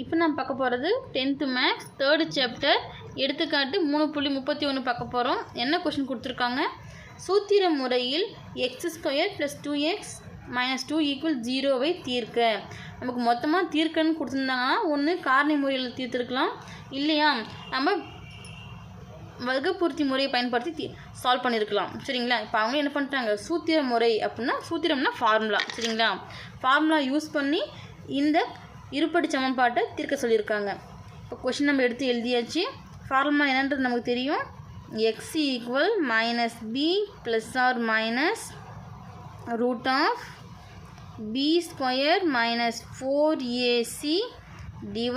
இப்போ நம்ம பார்க்க போகிறது 10th மேக்ஸ் 3rd சாப்டர் எடுத்துக்காட்டு 3.31 பார்க்க போகிறோம். என்ன கொஷின் கொடுத்துருக்காங்க? சூத்திர முறையில் x² + 2x - 2 = 0வை தீர்க்க. நமக்கு மொத்தமாக தீர்க்கன்னு கொடுத்துருந்தாங்கன்னா ஒன்று காரணி முறையில் தீர்த்துருக்கலாம், இல்லையா நம்ம வர்க்கபூர்த்தி முறையை பயன்படுத்தி சால்வ் பண்ணியிருக்கலாம். சரிங்களா? இப்போ அவங்க என்ன பண்ணிட்டாங்க, சூத்திர முறை அப்படின்னா சூத்திரம்னா ஃபார்முலா. சரிங்களா? ஃபார்முலா யூஸ் பண்ணி இந்த இருபடி சமன்பாட்டை தீர்க்க சொல்லியிருக்காங்க. இப்போ கொஷின் நம்ம எடுத்து எழுதியாச்சு. ஃபார்முலா என்னன்றது நமக்கு தெரியும். x = -b ± √b² - 4ac /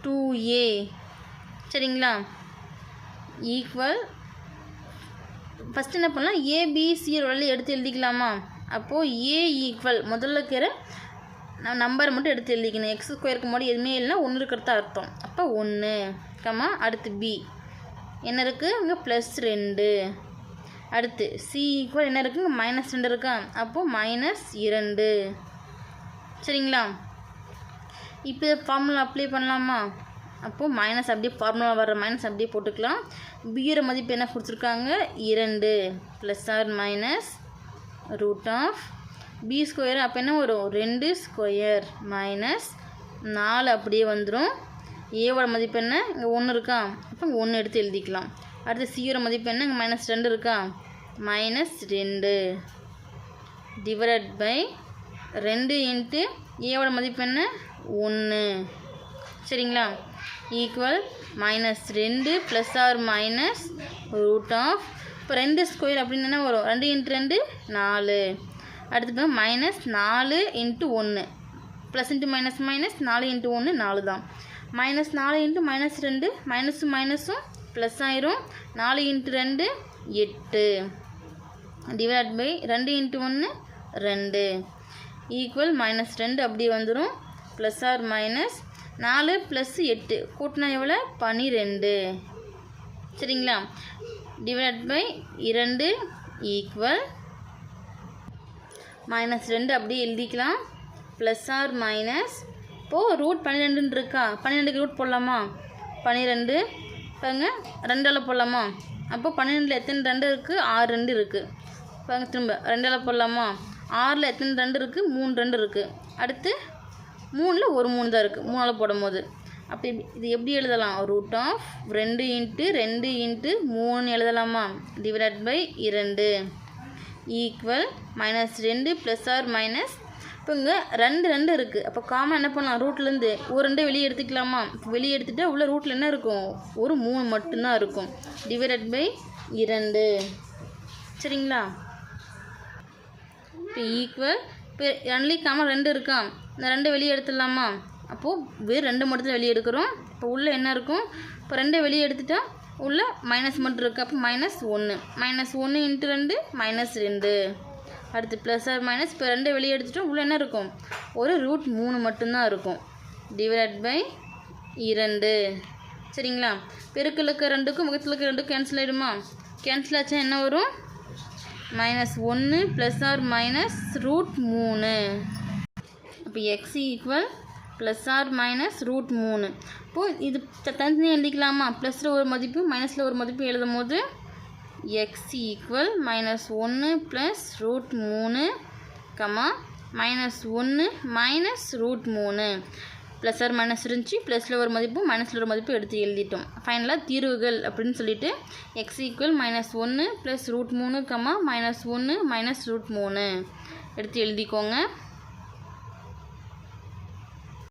2a. சரிங்களா? ஈக்குவல் ஃபஸ்ட் என்ன பண்ணலாம், ஏபிசி எடுத்து எழுதிக்கலாமா? அப்போது ஏ ஈக்குவல் முதல்ல இருக்கிற நம்பரை மட்டும் எடுத்து எழுதிக்கணும். x² முன்னாடி எதுவுமே இல்லைன்னா 1 இருக்கிறதா அர்த்தம். அப்போ 1, அடுத்து பி என்ன இருக்குது இங்கே +2, அடுத்து சி ஈக்குவல் என்ன இருக்குது இங்கே -2 இருக்கா, அப்போது -2. சரிங்களா? இப்போ ஃபார்முலா அப்ளை பண்ணலாமா? அப்போது மைனஸ் அப்படியே ஃபார்முலா வர்ற மைனஸ் அப்படியே போட்டுக்கலாம். பியோட மதிப்பு என்ன கொடுத்துருக்காங்க, 2 ± √b². அப்போ என்ன வரும், 2² - 4 அப்படியே வந்துடும். ஏவோட மதிப்பு என்ன இங்கே 1 இருக்கா, அப்போ இங்கே 1 எடுத்து எழுதிக்கலாம். அடுத்து சியோட மதிப்பு என்ன இங்கே -2 இருக்கா, -2 / 2 ஏவோட மதிப்பு என்ன 1. சரிங்களா? ஈக்குவல் -2 ± இப்போ 2² அப்படின்னு என்ன வரும், 2 × 2 4. அடுத்து -4 × 1 ப்ளஸ் இன்ட்டு மைனஸ் மைனஸ் 4 × 1 4 தான். -4 × -2 மைனஸும் மைனஸும் ப்ளஸ் ஆயிரும். 4 × 2 8 / 2 × 1 2 ஈக்குவல் -2 அப்படியே வந்துடும். ± 4 + 8 கூட்டினா எவ்வளோ, 12. சரிங்களா? /2 ஈக்குவல் -2 அப்படியே எழுதிக்கலாம். ± இப்போது √12 இருக்கா, 12க்கு ரூட் போடலாமா? 12 பாருங்க 2ஆல் போடலாமா? அப்போ 12ல் எத்தனை 2 இருக்குது, 6 2 இருக்குது. பாருங்க திரும்ப 2ஆல் போடலாமா? 6ல் எத்தனை 2 இருக்குது, 3 2 இருக்குது. அடுத்து 3ல் ஒரு 3 தான் இருக்குது, 3ஆல் போடும் போது. அப்போ இது எப்படி எழுதலாம், √2 × 2 × 3 எழுதலாமா? /2 ஈக்குவல் -2 ± இப்போ இங்கே 2 2 இருக்குது. அப்போ காமன் என்ன பண்ணலாம், ரூட்லேருந்து ஒரு 2 வெளியே எடுத்துக்கலாமா? வெளியே எடுத்துகிட்டா உள்ள ரூட்டில் என்ன இருக்கும், ஒரு 3 மட்டும்தான் இருக்கும். /2. சரிங்களா? இப்போ ஈக்குவல் இப்போ 2லேயும் காமன் 2 இருக்கா, இந்த 2 வெளியே எடுத்துடலாமா? அப்போது வெறும் 2 மட்டும் தான் வெளியே எடுக்கிறோம். இப்போ உள்ளே என்ன இருக்கும், இப்போ 2 வெளியே எடுத்துட்டா உள்ள மைனஸ் மட்டும் இருக்குது. அப்போ -1 -1 × 2 -2. அடுத்து +/- இப்போ 2 வெளியே எடுத்துட்டோம், உள்ளே என்ன இருக்கும், ஒரு √3 மட்டும்தான் இருக்கும். /2. சரிங்களா? பெருக்கலுக்கு 2க்கும் முகத்தில் 2க்கும் கேன்சல் ஆகிடுமா? கேன்சல் ஆச்சுன்னா என்ன வரும், -1 ± √3. அப்போ x ஈக்குவல் ±√3. இப்போது இது தனித்தனியாக எழுதிக்கலாமா? ப்ளஸில் ஒரு மதிப்பு மைனஸில் ஒரு மதிப்பு எழுதும் போது x ஈக்குவல் -1 +√3, -1 -√3. +/- இருந்துச்சு, ப்ளஸில் ஒரு மதிப்பு மைனஸில் ஒரு மதிப்பு எடுத்து எழுதிட்டோம். ஃபைனலாக தீர்வுகள் அப்படின்னு சொல்லிட்டு x ஈக்குவல் -1 +√3, -1 -√3 எடுத்து எழுதிக்கோங்க.